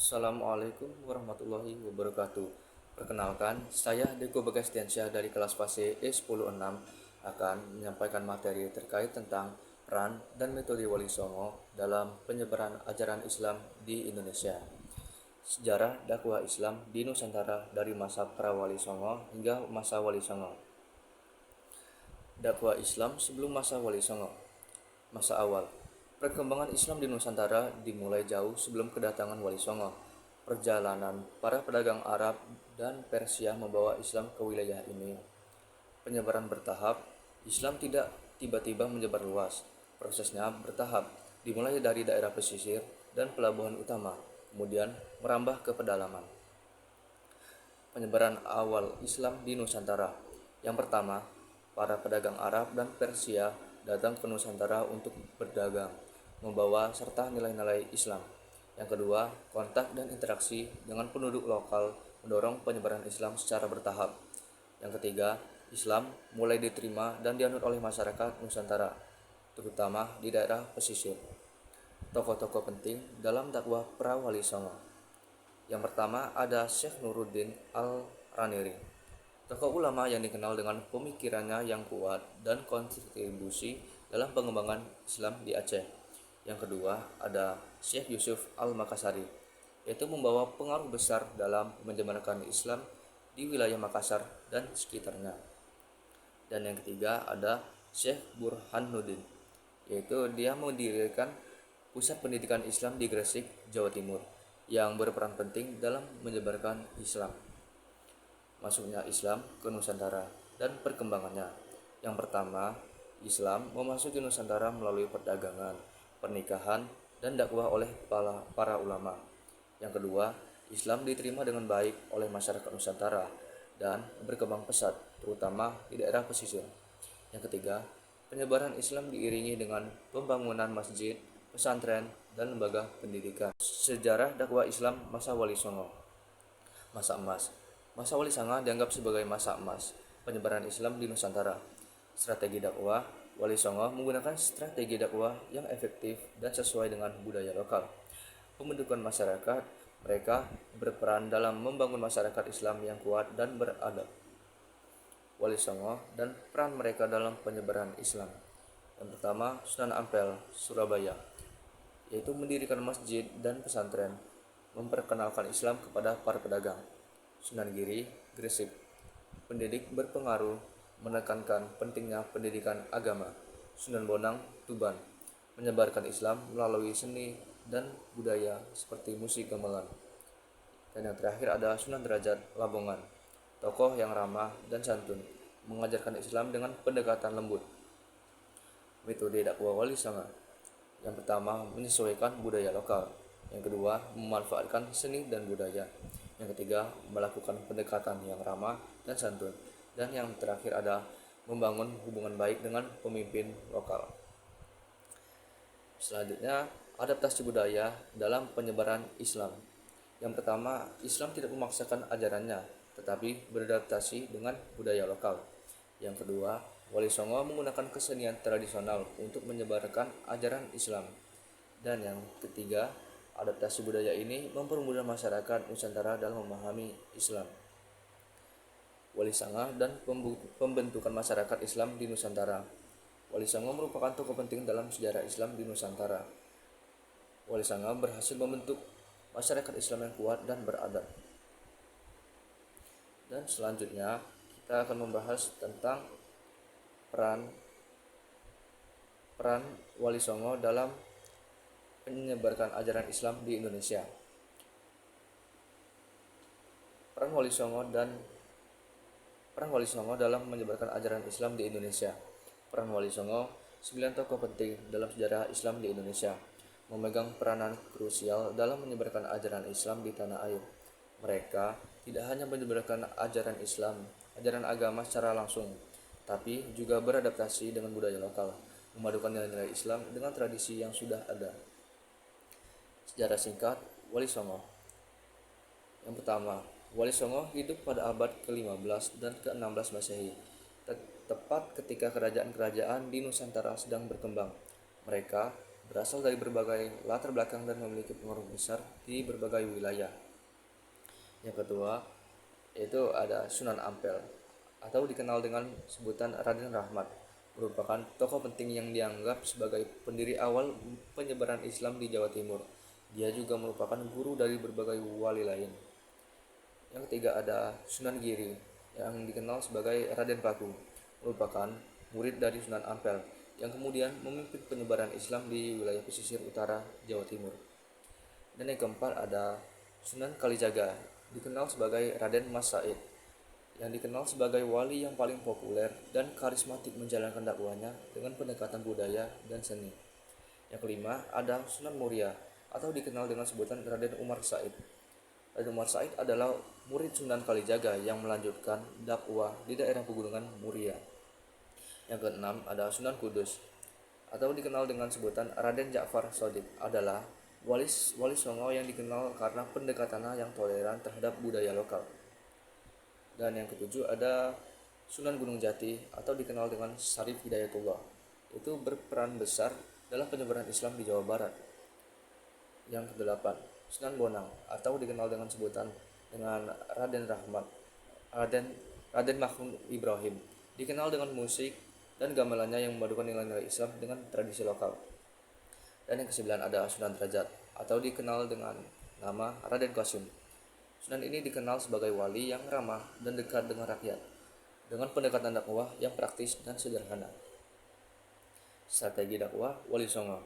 Assalamualaikum warahmatullahi wabarakatuh. Perkenalkan, saya Deko Bagastiansyah dari kelas fase E106 akan menyampaikan materi terkait tentang peran dan metode Wali Songo dalam penyebaran ajaran Islam di Indonesia. Sejarah dakwah Islam di Nusantara dari masa pra Wali Songo hingga masa Wali Songo. Dakwah Islam sebelum masa Wali Songo. Masa awal. Perkembangan Islam di Nusantara dimulai jauh sebelum kedatangan Wali Songo. Perjalanan para pedagang Arab dan Persia membawa Islam ke wilayah ini. Penyebaran bertahap. Islam tidak tiba-tiba menyebar luas. Prosesnya bertahap, dimulai dari daerah pesisir dan pelabuhan utama, kemudian merambah ke pedalaman. Penyebaran awal Islam di Nusantara. Yang pertama, para pedagang Arab dan Persia datang ke Nusantara untuk berdagang, membawa serta nilai-nilai Islam. Yang kedua, kontak dan interaksi dengan penduduk lokal mendorong penyebaran Islam secara bertahap. Yang ketiga, Islam mulai diterima dan dianut oleh masyarakat Nusantara, terutama di daerah pesisir. Tokoh-tokoh penting dalam dakwah pra-Wali Songo. Yang pertama ada Syekh Nuruddin Al-Raniri, tokoh ulama yang dikenal dengan pemikirannya yang kuat dan kontribusi dalam pengembangan Islam di Aceh. Yang kedua ada Syekh Yusuf Al-Makassari, yaitu membawa pengaruh besar dalam menyebarkan Islam di wilayah Makassar dan sekitarnya. Dan yang ketiga ada Syekh Burhanuddin, yaitu dia mendirikan pusat pendidikan Islam di Gresik, Jawa Timur, yang berperan penting dalam menyebarkan Islam. Masuknya Islam ke Nusantara dan perkembangannya. Yang pertama, Islam memasuki Nusantara melalui perdagangan, pernikahan, dan dakwah oleh para ulama. Yang kedua, Islam diterima dengan baik oleh masyarakat Nusantara dan berkembang pesat, terutama di daerah pesisir. Yang ketiga, penyebaran Islam diiringi dengan pembangunan masjid, pesantren, dan lembaga pendidikan. Sejarah dakwah Islam masa Wali Songo. Masa emas. Masa Wali Songo dianggap sebagai masa emas penyebaran Islam di Nusantara. Strategi dakwah. Wali Songo menggunakan strategi dakwah yang efektif dan sesuai dengan budaya lokal. Pembentukan masyarakat, mereka berperan dalam membangun masyarakat Islam yang kuat dan beradab. Wali Songo dan peran mereka dalam penyebaran Islam. Yang pertama, Sunan Ampel, Surabaya, yaitu mendirikan masjid dan pesantren, memperkenalkan Islam kepada para pedagang. Sunan Giri, Gresik, pendidik berpengaruh, menekankan pentingnya pendidikan agama. Sunan Bonang, Tuban, menyebarkan Islam melalui seni dan budaya seperti musik gamelan. Dan yang terakhir ada Sunan Derajat, Lamongan, tokoh yang ramah dan santun, mengajarkan Islam dengan pendekatan lembut. Metode dakwah Wali Songo. Yang pertama, menyesuaikan budaya lokal. Yang kedua, memanfaatkan seni dan budaya. Yang ketiga, melakukan pendekatan yang ramah dan santun. Dan yang terakhir ada membangun hubungan baik dengan pemimpin lokal. Selanjutnya, adaptasi budaya dalam penyebaran Islam. Yang pertama, Islam tidak memaksakan ajarannya, tetapi beradaptasi dengan budaya lokal. Yang kedua, Wali Songo menggunakan kesenian tradisional untuk menyebarkan ajaran Islam. Dan yang ketiga, adaptasi budaya ini mempermudah masyarakat Nusantara dalam memahami Islam. Wali Songo dan pembentukan masyarakat Islam di Nusantara. Wali Songo merupakan tokoh penting dalam sejarah Islam di Nusantara. Wali Songo berhasil membentuk masyarakat Islam yang kuat dan beradab. Dan selanjutnya kita akan membahas tentang peran Wali Songo dalam menyebarkan ajaran Islam di Indonesia. Peran Wali Songo dalam menyebarkan ajaran Islam di Indonesia. Peran Wali Songo, 9 tokoh penting dalam sejarah Islam di Indonesia, memegang peranan krusial dalam menyebarkan ajaran Islam di tanah air. Mereka tidak hanya menyebarkan ajaran Islam, ajaran agama secara langsung, tapi juga beradaptasi dengan budaya lokal, memadukan nilai-nilai Islam dengan tradisi yang sudah ada. Sejarah singkat Wali Songo. Yang pertama, Wali Songo hidup pada abad ke-15 dan ke-16 Masehi, tepat ketika kerajaan-kerajaan di Nusantara sedang berkembang. Mereka berasal dari berbagai latar belakang dan memiliki pengaruh besar di berbagai wilayah. Yang kedua, yaitu ada Sunan Ampel atau dikenal dengan sebutan Raden Rahmat, merupakan tokoh penting yang dianggap sebagai pendiri awal penyebaran Islam di Jawa Timur. Dia juga merupakan guru dari berbagai wali lain. Yang ketiga ada Sunan Giri yang dikenal sebagai Raden Paku, merupakan murid dari Sunan Ampel yang kemudian memimpin penyebaran Islam di wilayah pesisir utara Jawa Timur. Dan yang keempat ada Sunan Kalijaga, dikenal sebagai Raden Mas Said, yang dikenal sebagai wali yang paling populer dan karismatik menjalankan dakwahnya dengan pendekatan budaya dan seni. Yang kelima ada Sunan Muria atau dikenal dengan sebutan Raden Umar Said. Raden Umar Said adalah murid Sunan Kalijaga yang melanjutkan dakwah di daerah pegunungan Muria. Yang keenam ada Sunan Kudus atau dikenal dengan sebutan Raden Ja'far Shadiq, adalah wali Songo yang dikenal karena pendekatannya yang toleran terhadap budaya lokal. Dan yang ketujuh ada Sunan Gunung Jati atau dikenal dengan Syarif Hidayatullah, itu berperan besar dalam penyebaran Islam di Jawa Barat. Yang kedelapan Sunan Bonang atau dikenal dengan sebutan dengan Raden Rahmat, Raden Mahmud Ibrahim, dikenal dengan musik dan gamelannya yang memadukan nilai-nilai Islam dengan tradisi lokal. Dan yang kesembilan ada Sunan Derajat atau dikenal dengan nama Raden Qasim. Sunan ini dikenal sebagai wali yang ramah dan dekat dengan rakyat, dengan pendekatan dakwah yang praktis dan sederhana. Strategi dakwah Wali Songo.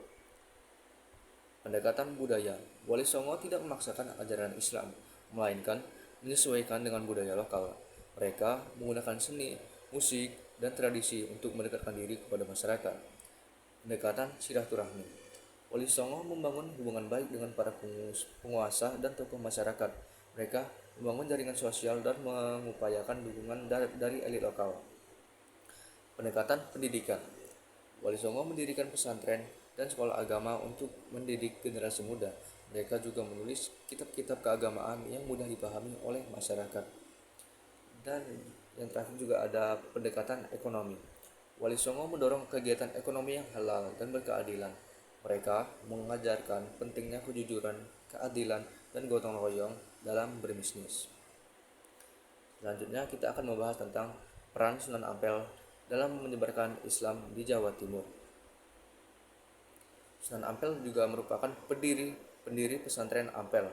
Pendekatan budaya. Wali Songo tidak memaksakan ajaran Islam, melainkan menyesuaikan dengan budaya lokal. Mereka menggunakan seni, musik, dan tradisi untuk mendekatkan diri kepada masyarakat. Pendekatan silaturahmi. Wali Songo membangun hubungan baik dengan para penguasa dan tokoh masyarakat. Mereka membangun jaringan sosial dan mengupayakan dukungan dari elit lokal. Pendekatan pendidikan. Wali Songo mendirikan pesantren dan sekolah agama untuk mendidik generasi muda. Mereka juga menulis kitab-kitab keagamaan yang mudah dipahami oleh masyarakat. Dan yang terakhir juga ada pendekatan ekonomi. Wali Songo mendorong kegiatan ekonomi yang halal dan berkeadilan. Mereka mengajarkan pentingnya kejujuran, keadilan, dan gotong royong dalam berbisnis. Selanjutnya kita akan membahas tentang peran Sunan Ampel dalam menyebarkan Islam di Jawa Timur. Sunan Ampel juga merupakan pendiri pesantren Ampel.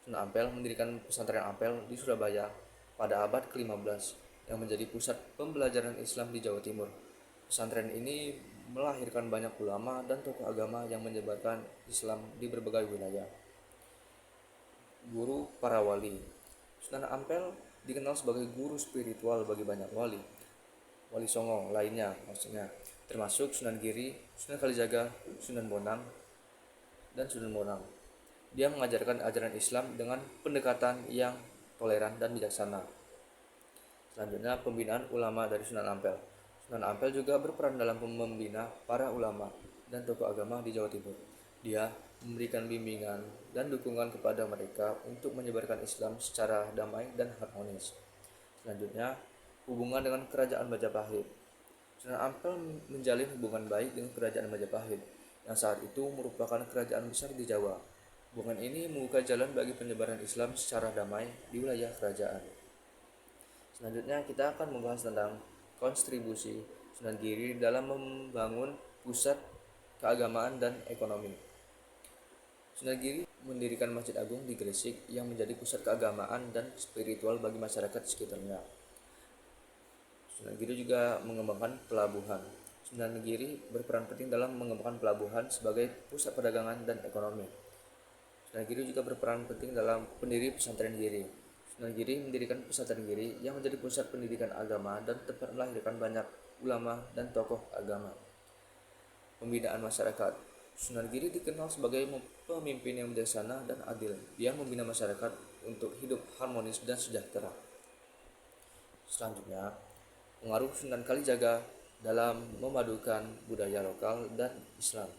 Sunan Ampel mendirikan pesantren Ampel di Surabaya pada abad ke-15 yang menjadi pusat pembelajaran Islam di Jawa Timur. Pesantren ini melahirkan banyak ulama dan tokoh agama yang menyebarkan Islam di berbagai wilayah. Guru para wali. Sunan Ampel dikenal sebagai guru spiritual bagi banyak wali. Wali Songo lainnya maksudnya, termasuk Sunan Giri, Sunan Kalijaga, Sunan Bonang, dan Sunan Bonang. Dia mengajarkan ajaran Islam dengan pendekatan yang toleran dan bijaksana. Selanjutnya, pembinaan ulama dari Sunan Ampel. Sunan Ampel juga berperan dalam membina para ulama dan tokoh agama di Jawa Timur. Dia memberikan bimbingan dan dukungan kepada mereka untuk menyebarkan Islam secara damai dan harmonis. Selanjutnya, hubungan dengan Kerajaan Majapahit. Sunan Ampel menjalin hubungan baik dengan Kerajaan Majapahit, yang saat itu merupakan kerajaan besar di Jawa. Hubungan ini membuka jalan bagi penyebaran Islam secara damai di wilayah kerajaan. Selanjutnya kita akan membahas tentang kontribusi Sunan Giri dalam membangun pusat keagamaan dan ekonomi. Sunan Giri mendirikan Masjid Agung di Gresik yang menjadi pusat keagamaan dan spiritual bagi masyarakat sekitarnya. Sunan Giri juga mengembangkan pelabuhan. Sunan Giri berperan penting dalam mengembangkan pelabuhan sebagai pusat perdagangan dan ekonomi. Sunan Giri juga berperan penting dalam pendiri pesantren Giri. Sunan Giri mendirikan pesantren Giri yang menjadi pusat pendidikan agama dan tempat melahirkan banyak ulama dan tokoh agama. Pembinaan masyarakat. Sunan Giri dikenal sebagai pemimpin yang bijaksana dan adil. Dia membina masyarakat untuk hidup harmonis dan sejahtera. Selanjutnya, pengaruh Sunan Kalijaga dalam memadukan budaya lokal dan Islam.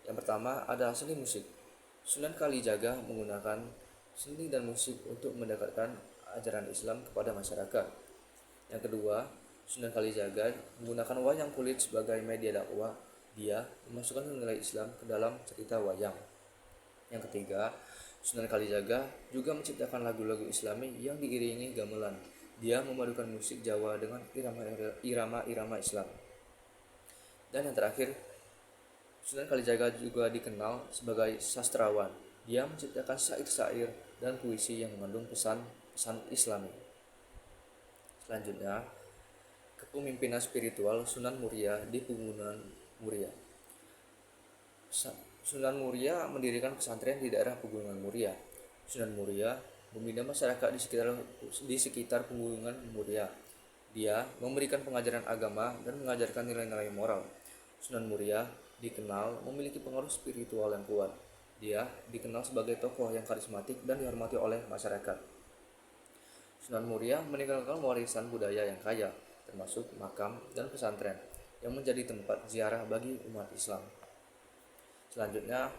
Yang pertama ada seni musik. Sunan Kalijaga menggunakan seni dan musik untuk mendekatkan ajaran Islam kepada masyarakat. Yang kedua, Sunan Kalijaga menggunakan wayang kulit sebagai media dakwah Dia memasukkan nilai Islam ke dalam cerita wayang. Yang ketiga, Sunan Kalijaga juga menciptakan lagu-lagu Islami yang diiringi gamelan. Dia memadukan musik Jawa dengan irama-irama Islam. Dan yang terakhir, Sunan Kalijaga juga dikenal sebagai sastrawan. Dia menciptakan syair-syair dan puisi yang mengandung pesan-pesan Islami. Selanjutnya, kepemimpinan spiritual Sunan Muria di Pegunungan Muria. Sunan Muria mendirikan pesantren di daerah Pegunungan Muria. Sunan Muria membina masyarakat di sekitar Pegunungan Muria. Dia memberikan pengajaran agama dan mengajarkan nilai-nilai moral. Sunan Muria dikenal memiliki pengaruh spiritual yang kuat. Dia dikenal sebagai tokoh yang karismatik dan dihormati oleh masyarakat. Sunan Muria meninggalkan warisan budaya yang kaya, termasuk makam dan pesantren, yang menjadi tempat ziarah bagi umat Islam. Selanjutnya,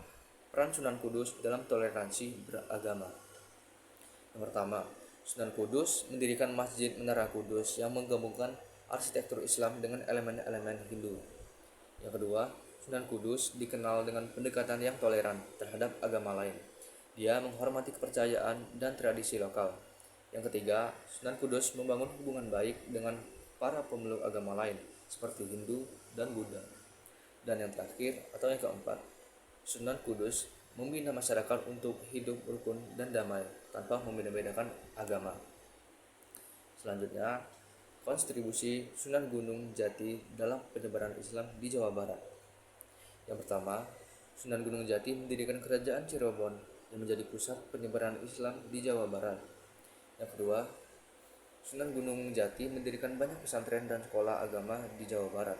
peran Sunan Kudus dalam toleransi beragama. Yang pertama, Sunan Kudus mendirikan Masjid Menara Kudus yang menggabungkan arsitektur Islam dengan elemen-elemen Hindu. Yang kedua, Sunan Kudus dikenal dengan pendekatan yang toleran terhadap agama lain. Dia menghormati kepercayaan dan tradisi lokal. Yang ketiga, Sunan Kudus membangun hubungan baik dengan para pemeluk agama lain seperti Hindu dan Buddha. Dan yang terakhir atau yang keempat, Sunan Kudus membina masyarakat untuk hidup rukun dan damai tanpa membeda-bedakan agama. Selanjutnya, kontribusi Sunan Gunung Jati dalam penyebaran Islam di Jawa Barat. Yang pertama, Sunan Gunung Jati mendirikan kerajaan Cirebon yang menjadi pusat penyebaran Islam di Jawa Barat. Yang kedua, Sunan Gunung Jati mendirikan banyak pesantren dan sekolah agama di Jawa Barat.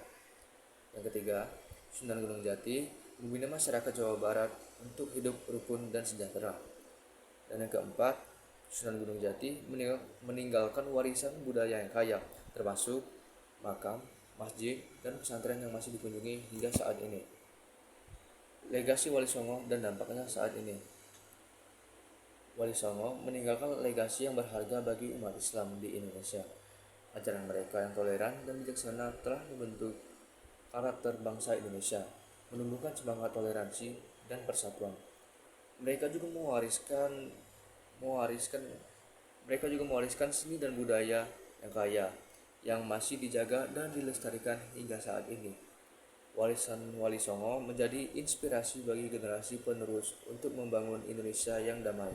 Yang ketiga, Sunan Gunung Jati membina masyarakat Jawa Barat untuk hidup rukun dan sejahtera. Dan yang keempat, Sunan Gunung Jati meninggalkan warisan budaya yang kaya, termasuk makam, masjid, dan pesantren yang masih dikunjungi hingga saat ini. Legasi Wali Songo dan dampaknya saat ini. Wali Songo meninggalkan legasi yang berharga bagi umat Islam di Indonesia. Ajaran mereka yang toleran dan bijaksana telah membentuk karakter bangsa Indonesia, menumbuhkan semangat toleransi dan persatuan. Mereka juga mewariskan seni dan budaya yang kaya, yang masih dijaga dan dilestarikan hingga saat ini. Warisan Wali Songo menjadi inspirasi bagi generasi penerus untuk membangun Indonesia yang damai,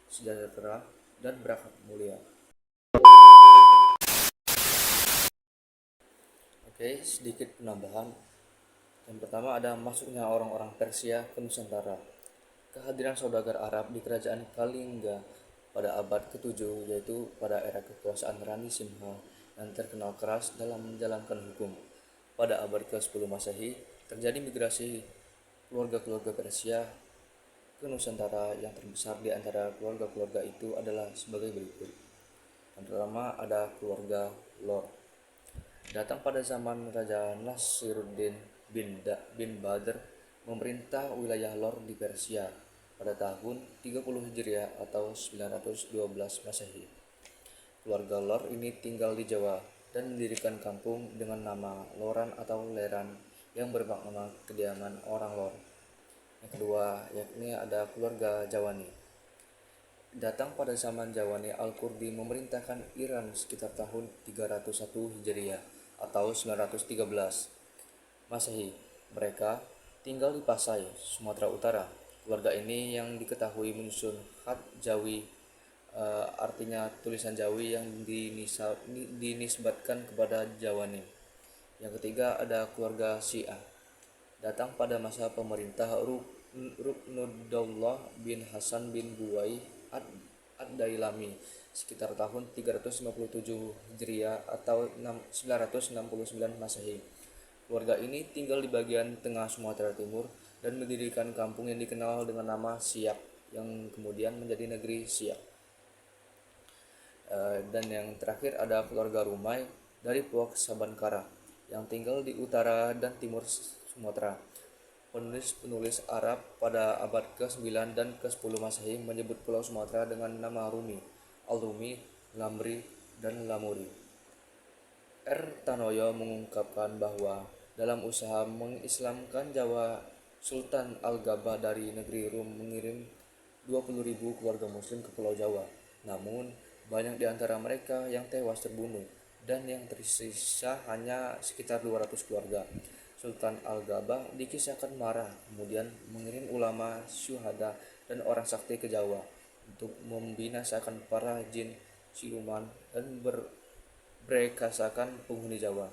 sejahtera, dan berakhlak mulia. Oke, sedikit penambahan. Yang pertama ada masuknya orang-orang Persia ke Nusantara. Kehadiran saudagar Arab di kerajaan Kalingga pada abad ke-7, yaitu pada era kekuasaan Rani Simha yang terkenal keras dalam menjalankan hukum. Pada abad ke-10 Masehi, terjadi migrasi keluarga-keluarga Persia ke Nusantara. Yang terbesar di antara keluarga-keluarga itu adalah sebagai berikut. Yang pertama ada keluarga Lor. Datang pada zaman Raja Nasiruddin bin Badr memerintah wilayah Lor di Persia pada tahun 30 Hijriah atau 912 Masehi. Keluarga Lor ini tinggal di Jawa dan mendirikan kampung dengan nama Loran atau Leran yang bermakna kediaman orang Lor. Yang kedua, yakni ada keluarga Jawani. Datang pada zaman Jawani Al-Kurdi memerintahkan Iran sekitar tahun 301 Hijriah atau 913 Masehi. Mereka tinggal di Pasai, Sumatera Utara. Keluarga ini yang diketahui menyusun khat Jawi, artinya tulisan Jawi yang dinisbatkan kepada Jawani. Yang ketiga ada keluarga Syiah. Datang pada masa pemerintah Ruknuddaulah bin Hasan bin Buwai Ad-Dailami sekitar tahun 357 Hijriah atau 969 Masehi. Keluarga ini tinggal di bagian tengah Sumatera Timur dan mendirikan kampung yang dikenal dengan nama Siak yang kemudian menjadi negeri Siak. Dan yang terakhir ada keluarga Rumai dari Puak Sabankara yang tinggal di utara dan timur Sumatera. Penulis-penulis Arab pada abad ke-9 dan ke-10 Masehi menyebut Pulau Sumatera dengan nama Rumi, Al-Rumi, Lamri, dan Lamuri. R. Tanoyo mengungkapkan bahwa Dalam usaha mengislamkan Jawa, Sultan Al-Gabah dari negeri Rum mengirim 20.000 keluarga muslim ke Pulau Jawa. Namun, banyak di antara mereka yang tewas terbunuh dan yang tersisa hanya sekitar 200 keluarga. Sultan Al-Gabah dikisahkan marah, kemudian mengirim ulama, syuhada, dan orang sakti ke Jawa untuk membinasakan para jin, siluman, dan berekasakan penghuni Jawa.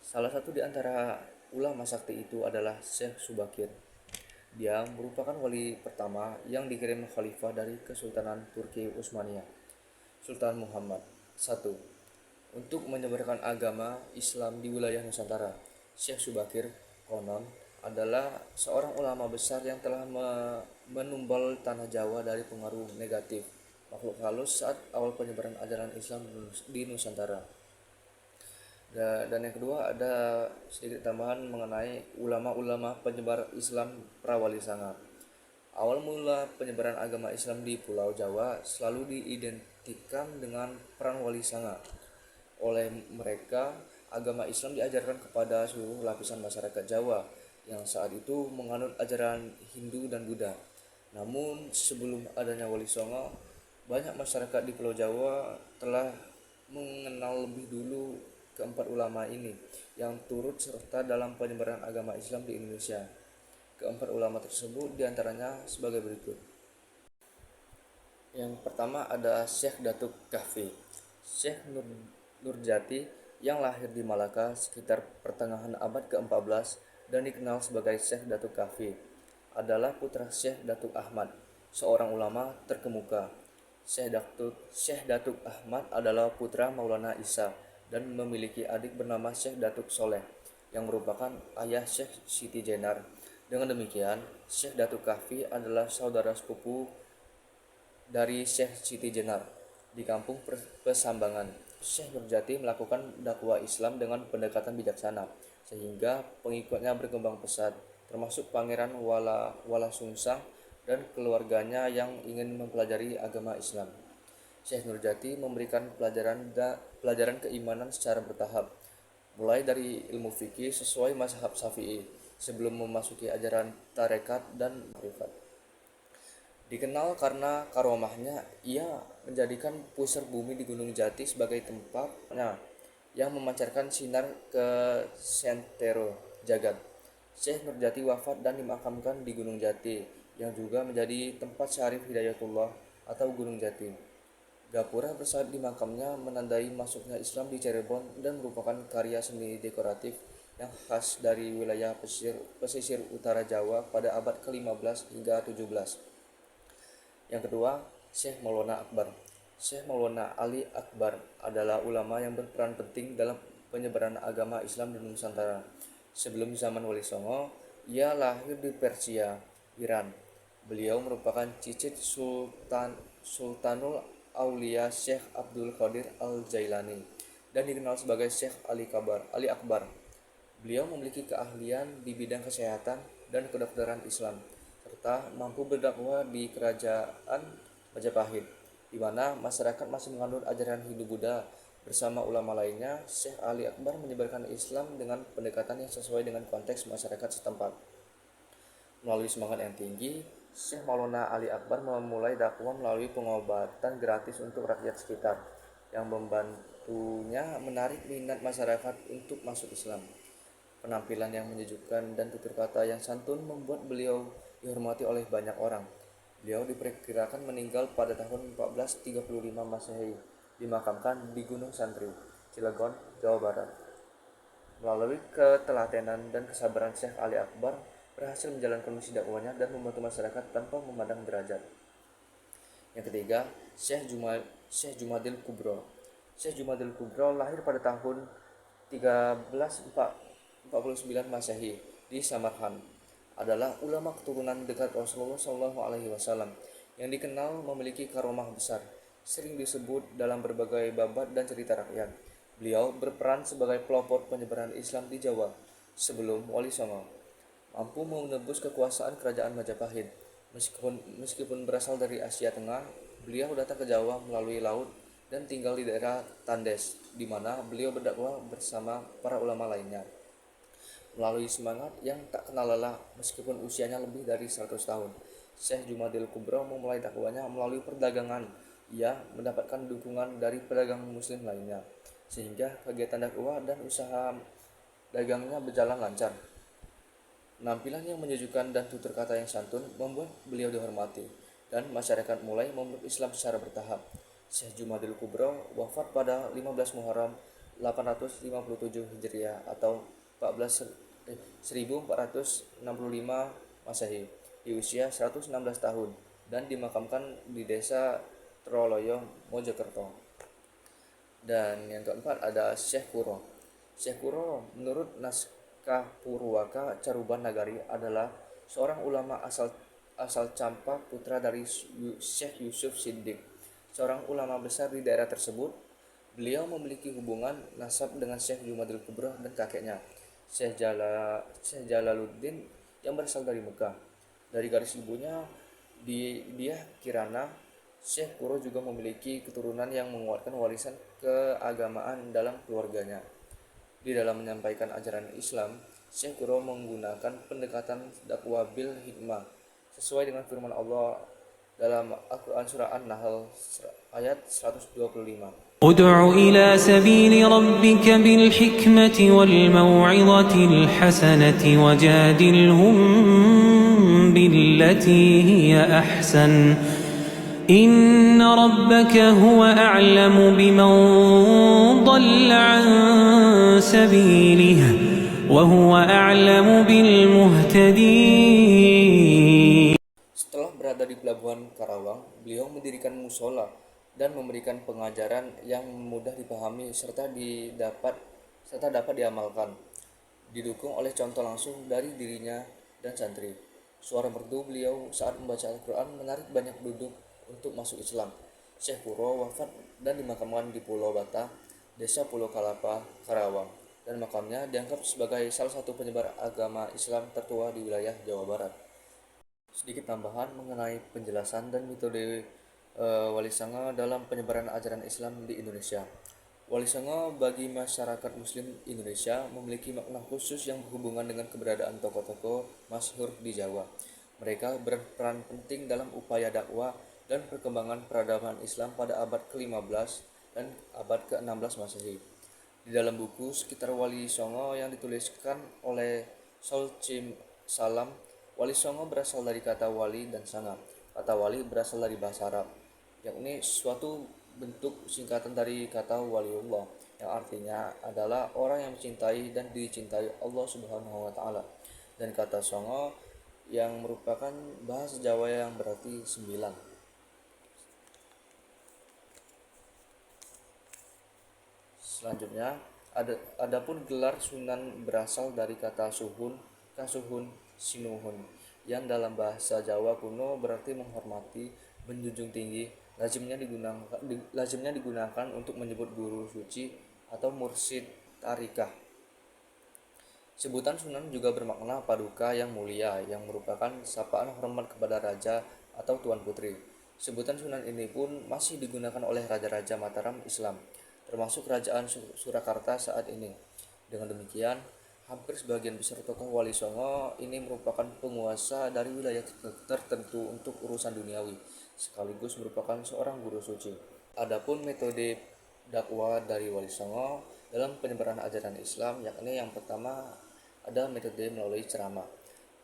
Salah satu di antara ulama sakti itu adalah Syekh Subakir. Dia merupakan wali pertama yang dikirim khalifah dari Kesultanan Turki Utsmaniyah, Sultan Muhammad I, untuk menyebarkan agama Islam di wilayah Nusantara. Syekh Subakir konon adalah seorang ulama besar yang telah menumbal tanah Jawa dari pengaruh negatif makhluk halus saat awal penyebaran ajaran Islam di Nusantara. Dan yang kedua ada sedikit tambahan mengenai ulama-ulama penyebar Islam Prawali Sanga. Awal mula penyebaran agama Islam di Pulau Jawa selalu diidentikan dengan peran Wali Sanga. Oleh mereka, agama Islam diajarkan kepada seluruh lapisan masyarakat Jawa yang saat itu menganut ajaran Hindu dan Buddha. Namun, sebelum adanya Wali Songo, banyak masyarakat di Pulau Jawa telah mengenal lebih dulu keempat ulama ini yang turut serta dalam penyebaran agama Islam di Indonesia. Keempat ulama tersebut diantaranya sebagai berikut. Yang pertama ada Syekh Datuk Kahfi. Syekh Nurjati yang lahir di Malaka sekitar pertengahan abad ke-14 dan dikenal sebagai Syekh Datuk Kahfi adalah putra Syekh Datuk Ahmad, seorang ulama terkemuka. Syekh Datuk Ahmad adalah putra Maulana Isa dan memiliki adik bernama Syekh Datuk Soleh yang merupakan ayah Syekh Siti Jenar. Dengan demikian, Syekh Datuk Kahfi adalah saudara sepupu dari Syekh Siti Jenar di kampung Pesambangan. Syekh Nurjati melakukan dakwah Islam dengan pendekatan bijaksana sehingga pengikutnya berkembang pesat, termasuk Pangeran Wala Sungsang dan keluarganya yang ingin mempelajari agama Islam. Syekh Nurjati memberikan pelajaran keimanan secara bertahap, mulai dari ilmu fikih sesuai mazhab Syafi'i sebelum memasuki ajaran tarekat dan marifat. Dikenal karena karomahnya, ia menjadikan pusar bumi di Gunung Jati sebagai tempatnya yang memancarkan sinar ke sentero jagat. Syekh Nurjati wafat dan dimakamkan di Gunung Jati, yang juga menjadi tempat syarif Hidayatullah atau Gunung Jati. Gapura bersalib di makamnya menandai masuknya Islam di Cirebon dan merupakan karya seni dekoratif yang khas dari wilayah pesisir utara Jawa pada abad ke-15 hingga 17. Yang kedua, Syekh Maulana Akbar. Syekh Maulana Ali Akbar adalah ulama yang berperan penting dalam penyebaran agama Islam di Nusantara. Sebelum zaman Wali Songo, ia lahir di Persia, Iran. Beliau merupakan cicit Sultanul Aulia Syekh Abdul Qadir Al-Jailani dan dikenal sebagai Syekh Ali Akbar. Beliau memiliki keahlian di bidang kesehatan dan kedokteran Islam serta mampu berdakwah di kerajaan Majapahit, di mana masyarakat masih menganut ajaran Hindu Buddha. Bersama ulama lainnya, Syekh Ali Akbar menyebarkan Islam dengan pendekatan yang sesuai dengan konteks masyarakat setempat. Melalui semangat yang tinggi, Syekh Maulana Ali Akbar memulai dakwah melalui pengobatan gratis untuk rakyat sekitar yang membantunya menarik minat masyarakat untuk masuk Islam. Penampilan yang menyejukkan dan tutur kata yang santun membuat beliau dihormati oleh banyak orang. Beliau diperkirakan meninggal pada tahun 1435 Masehi, dimakamkan di Gunung Santri, Cilegon, Jawa Barat. Melalui ketelatenan dan kesabaran Syekh Ali Akbar berhasil menjalankan misi dakwahnya dan membantu masyarakat tanpa memandang derajat. Yang ketiga, Syekh Jumadil Kubro. Syekh Jumadil Kubro lahir pada tahun 1349 Masehi di Samarkand. Adalah ulama keturunan dekat Rasulullah SAW yang dikenal memiliki karomah besar, sering disebut dalam berbagai babat dan cerita rakyat. Beliau berperan sebagai pelopor penyebaran Islam di Jawa sebelum Wali Songo, mampu menembus kekuasaan kerajaan Majapahit. Meskipun berasal dari Asia Tengah, beliau datang ke Jawa melalui laut dan tinggal di daerah Tandes, di mana beliau berdakwah bersama para ulama lainnya. Melalui semangat yang tak kenal lelah meskipun usianya lebih dari 100 tahun, Syekh Jumadil Kubro memulai dakwahnya melalui perdagangan. Ia mendapatkan dukungan dari pedagang muslim lainnya, sehingga kegiatan dakwah dan usaha dagangnya berjalan lancar. Penampilan yang menyejukkan dan tutur kata yang santun membuat beliau dihormati, dan masyarakat mulai memeluk Islam secara bertahap. Syekh Jumadil Kubro wafat pada 15 Muharram 857 Hijriah atau 1465 Masehi di usia 116 tahun dan dimakamkan di desa Troloyo, Mojokerto. Dan yang keempat ada Syekh Kuro. Syekh Kuro menurut naskah Purwaka Caruban Nagari adalah seorang ulama asal Campa, putra dari Syekh Yusuf Siddiq, seorang ulama besar di daerah tersebut. Beliau memiliki hubungan nasab dengan Syekh Jumadil Kubro dan kakeknya, Syekh Jalaluddin yang berasal dari Mekah. Dari garis ibunya, dia Kirana. Syekh Kuro juga memiliki keturunan yang menguatkan warisan keagamaan dalam keluarganya. Di dalam menyampaikan ajaran Islam, Syekh Kuro menggunakan pendekatan dakwah bil hikmah sesuai dengan firman Allah dalam Al-Quran surah An-Nahl ayat 125. ادع إلى سبيل ربك بالحكمة والموعظة الحسنة وجادلهم بالتي هي أحسن إن ربك هو أعلم بمن ضل عن سبيله وهو أعلم بالمهتدين. Setelah berada di pelabuhan Karawang, beliau mendirikan musola dan memberikan pengajaran yang mudah dipahami serta dapat diamalkan, didukung oleh contoh langsung dari dirinya dan santri. Suara merdu beliau saat membaca Al-Quran menarik banyak penduduk untuk masuk Islam. Syekh Kuro wafat dan dimakamkan di Pulau Bata, Desa Pulau Kalapa, Karawang, dan makamnya dianggap sebagai salah satu penyebar agama Islam tertua di wilayah Jawa Barat. Sedikit tambahan mengenai penjelasan dan metode Wali Songo dalam penyebaran ajaran Islam di Indonesia. Wali Songo bagi masyarakat Muslim Indonesia memiliki makna khusus yang berhubungan dengan keberadaan tokoh-tokoh masyhur di Jawa. Mereka berperan penting dalam upaya dakwah dan perkembangan peradaban Islam pada abad ke-15 dan abad ke-16 Masehi. Di dalam buku Sekitar Wali Songo yang dituliskan oleh Saul Cim Salam, Wali Songo berasal dari kata wali dan sanga. Kata wali berasal dari bahasa Arab, yakni suatu bentuk singkatan dari kata waliullah, yang artinya adalah orang yang mencintai dan dicintai Allah Subhanahu wa taala. Dan kata songo yang merupakan bahasa Jawa yang berarti 9. Selanjutnya, adapun gelar Sunan berasal dari kata suhun, kasuhun, sinuhun, yang dalam bahasa Jawa kuno berarti menghormati, menjunjung tinggi. Lazimnya digunakan untuk menyebut guru suci atau mursyid tarikah. Sebutan Sunan juga bermakna paduka yang mulia, yang merupakan sapaan hormat kepada raja atau tuan putri. Sebutan Sunan ini pun masih digunakan oleh raja-raja Mataram Islam, termasuk kerajaan Surakarta saat ini. Dengan demikian, hampir sebagian besar tokoh Wali Songo ini merupakan penguasa dari wilayah tertentu untuk urusan duniawi, sekaligus merupakan seorang guru suci. Adapun metode dakwah dari Wali Songo dalam penyebaran ajaran Islam, yakni yang pertama ada metode melalui ceramah.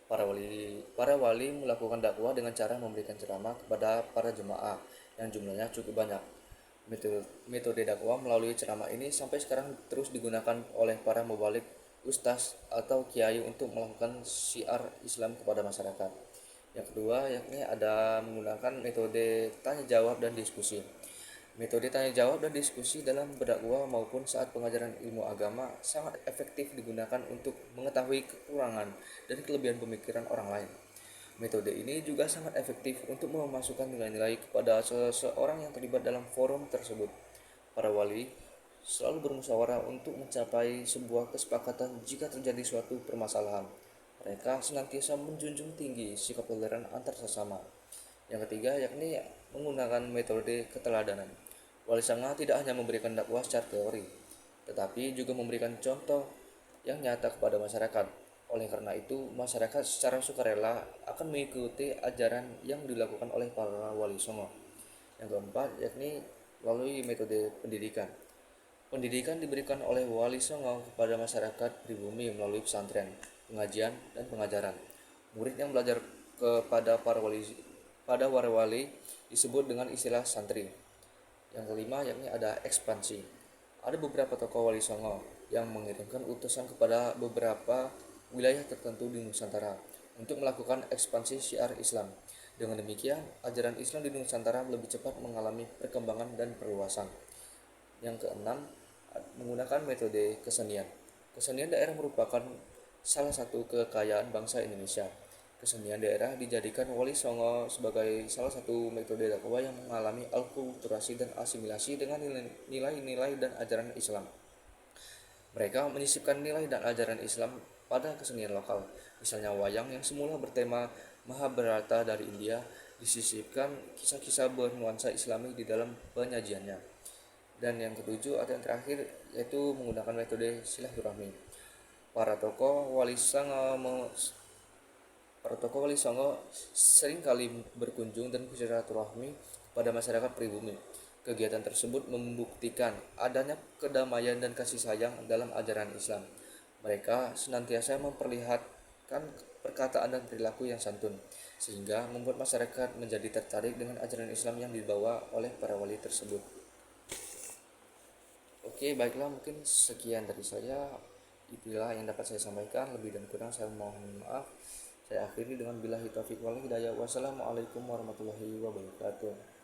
Para wali melakukan dakwah dengan cara memberikan ceramah kepada para jemaah yang jumlahnya cukup banyak. Metode dakwah melalui ceramah ini sampai sekarang terus digunakan oleh para mubalik, ustaz atau kiai untuk melakukan syiar Islam kepada masyarakat. Yang kedua yakni ada menggunakan metode tanya jawab dan diskusi. Metode tanya jawab dan diskusi dalam berdakwah maupun saat pengajaran ilmu agama sangat efektif digunakan untuk mengetahui kekurangan dan kelebihan pemikiran orang lain. Metode ini juga sangat efektif untuk memasukkan nilai-nilai kepada seseorang yang terlibat dalam forum tersebut. Para wali selalu bermusyawarah untuk mencapai sebuah kesepakatan jika terjadi suatu permasalahan. Mereka senantiasa menjunjung tinggi sikap toleran antar sesama. Yang ketiga yakni menggunakan metode keteladanan. Wali Songo tidak hanya memberikan dakwah secara teori, tetapi juga memberikan contoh yang nyata kepada masyarakat. Oleh karena itu, masyarakat secara sukarela akan mengikuti ajaran yang dilakukan oleh para Wali Songo. Yang keempat, yakni melalui metode pendidikan. Pendidikan diberikan oleh Wali Songo kepada masyarakat pribumi melalui pesantren, pengajian, dan pengajaran. Murid yang belajar kepada pada para wali disebut dengan istilah santri. Yang kelima, yakni ada ekspansi. Ada beberapa tokoh Wali Songo yang mengirimkan utusan kepada beberapa wilayah tertentu di Nusantara untuk melakukan ekspansi syiar Islam. Dengan demikian, ajaran Islam di Nusantara lebih cepat mengalami perkembangan dan perluasan. Yang keenam, menggunakan metode kesenian. Kesenian daerah merupakan salah satu kekayaan bangsa Indonesia. Kesenian daerah dijadikan Wali Songo sebagai salah satu metode dakwah yang mengalami alkulturasi dan asimilasi dengan nilai-nilai dan ajaran Islam. Mereka menyisipkan nilai dan ajaran Islam pada kesenian lokal. Misalnya wayang yang semula bertema Mahabharata dari India disisipkan kisah-kisah bernuansa Islami di dalam penyajiannya. Dan yang ketujuh atau yang terakhir yaitu menggunakan metode silaturahmi. Para tokoh Wali Songo sering kali berkunjung dan bersilaturahmi kepada masyarakat pribumi. Kegiatan tersebut membuktikan adanya kedamaian dan kasih sayang dalam ajaran Islam. Mereka senantiasa memperlihatkan perkataan dan perilaku yang santun, sehingga membuat masyarakat menjadi tertarik dengan ajaran Islam yang dibawa oleh para wali tersebut. Oke, baiklah, mungkin sekian dari saya. Itulah yang dapat saya sampaikan. Lebih dan kurang saya mohon maaf. Saya akhiri dengan billahi taufiq wal hidayah. Wassalamualaikum warahmatullahi wabarakatuh.